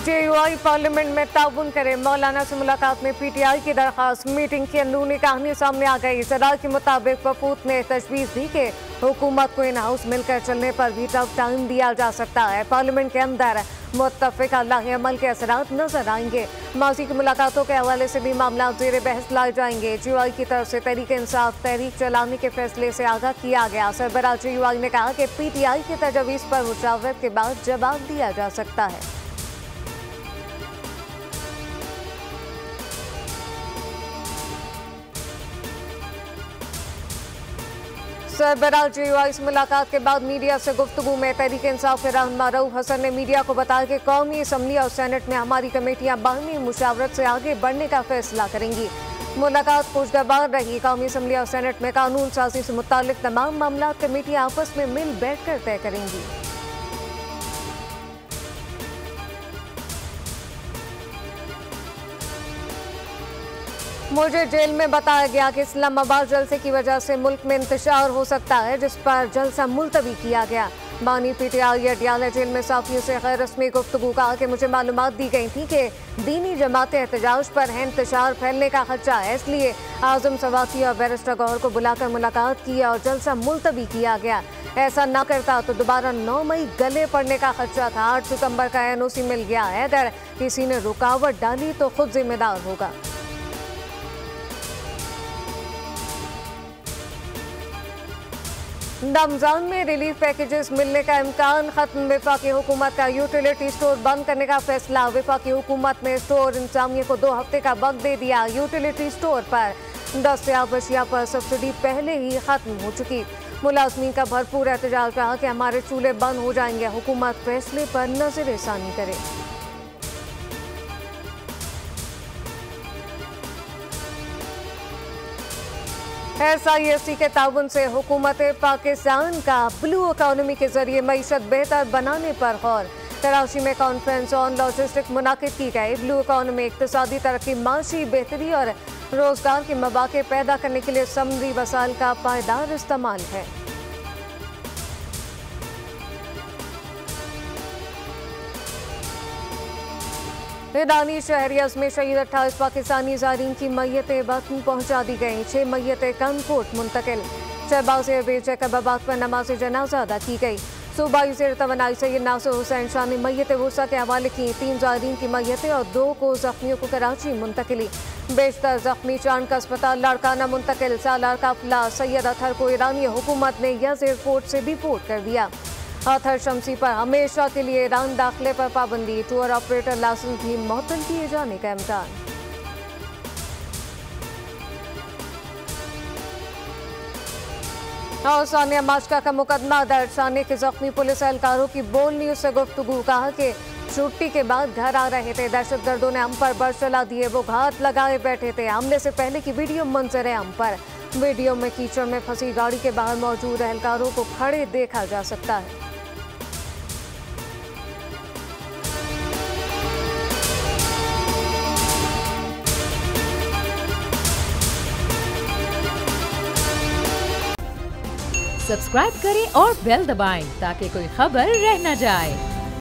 JUI parliament में ताउन करे, मौलाना से मुलाकात में पीटीआई की दरखास्त। मीटिंग की अंदरूनी कहानी सामने आ गई। सदा के मुताबिक वफूद ने तजवीज़ दी कि हुकूमत को इन हाउस मिलकर चलने पर भी टफ टाइम दिया जा सकता है। पार्लियामेंट के अंदर मुत्तफ़िक़ा लाहे अमल के असरात नजर आएंगे। माजी की मुलाकातों के हवाले से भी मामला ज़ेर बहस लाए जाएंगे। जेयूआई की तरफ से तहरीक इंसाफ तहरीक चलाने के फैसले से आगाह किया गया। सरबराह जेयूआई ने कहा कि पीटीआई की तजवीज़ पर मुशावरत के बाद जवाब दिया जा सकता है। सरबराह जेयूआई से मुलाकात के बाद मीडिया से गुफ्तगू में तहरीक इंसाफ के रहनुमा रऊफ हसन ने मीडिया को बताया कि कौमी असम्बली और सेनेट में हमारी कमेटियां बाहमी मुशावरत से आगे बढ़ने का फैसला करेंगी। मुलाकात खुशगवार रही। कौमी असम्बली और सेनेट में कानून साजी से मुताल्लिक तमाम मामला कमेटियां आपस में मिल बैठ कर तय करेंगी। मुझे जेल में बताया गया कि इस्लामाबाद जलसे की वजह से मुल्क में इंतशार हो सकता है, जिस पर जलसा मुलतवी किया गया। बानी पीटीआई अडयाला जेल में साफियों से गैर रस्मी गुफ्तगू कहा कि मुझे मालूमात दी गई थी कि दीनी जमातें एहतजाज पर हैं, इंतशार फैलने का खदशा है, इसलिए आजम सवाती और बैरिस्टर गौहर को बुलाकर मुलाकात की और जलसा मुलतवी किया गया। ऐसा न करता तो दोबारा 9 मई गले पड़ने का खदशा था। 8 सितंबर का एनओसी मिल गया है। अगर किसी ने रुकावट डाली तो खुद जिम्मेदार होगा। रमजान में रिलीफ पैकेजेस मिलने का इम्कान खत्म। वफाकी हुकूमत का यूटिलिटी स्टोर बंद करने का फैसला। वफाकी हुकूमत ने स्टोर इंतजामिया को 2 हफ्ते का वक्त दे दिया। यूटिलिटी स्टोर पर दस्तयाब अशिया पर सब्सिडी पहले ही खत्म हो चुकी। मुलाजमीन का भरपूर एहतजाज रहा कि हमारे चूल्हे बंद हो जाएंगे, हुकूमत फैसले पर नजरसानी करे। SIFC के ताउन से हुकूमत पाकिस्तान का ब्लू इकोनॉमी के जरिए मईशत बेहतर बनाने पर गौर। कराची में कॉन्फ्रेंस ऑन लॉजिस्टिक मुनाकिद की गई। ब्लू इकोनॉमी इक्तिसादी तरक्की, माशी बेहतरी और रोजगार के मौके पैदा करने के लिए समुद्री वसाइल का पायदार इस्तेमाल है। ईरानी शहरियाज में शहीद 28 पाकिस्तानी ज़ायरीन की मैयतें वतन पहुंचा दी गईं। 6 मैयतें कनकोट मुंतकिल। शहबाज एयरवेज जैकबाबाद पर नमाज जनाजा अदा की गई। सूबाई ज़ेर तवानाई सैयद नासिर हुसैन शाह ने मैयत वुसा के हवाले की। 3 ज़ायरीन की मैयतें और 2 को जख्मियों को कराची मुंतकिली। बेशतर जख्मी चांद का अस्पताल लाड़काना मुंतकिल। सालार काफिला सैयद अतहर को ईरानी हुकूमत ने यज़ एयरपोर्ट से डिपोर्ट कर दिया। अतहर शमसी पर हमेशा के लिए ईरान दाखिले पर पाबंदी। टूर ऑपरेटर लाइसेंस भी मुअत्तल किए जाने का इम्कान। और सानिया माशका का मुकदमा दर्ज। सानिया के जख्मी पुलिस एहलकारों की बोल न्यूज से गुफ्तगू। कहा कि छुट्टी के बाद घर आ रहे थे, दहशतगर्दों ने हम पर बर्फ चला दिए, वो घात लगाए बैठे थे। हमले से पहले की वीडियो मंजर हम पर। वीडियो में कीचड़ में फंसी गाड़ी के बाहर मौजूद एहलकारों को खड़े देखा जा सकता है। सब्सक्राइब करें और बेल दबाएं ताकि कोई खबर रह न जाए।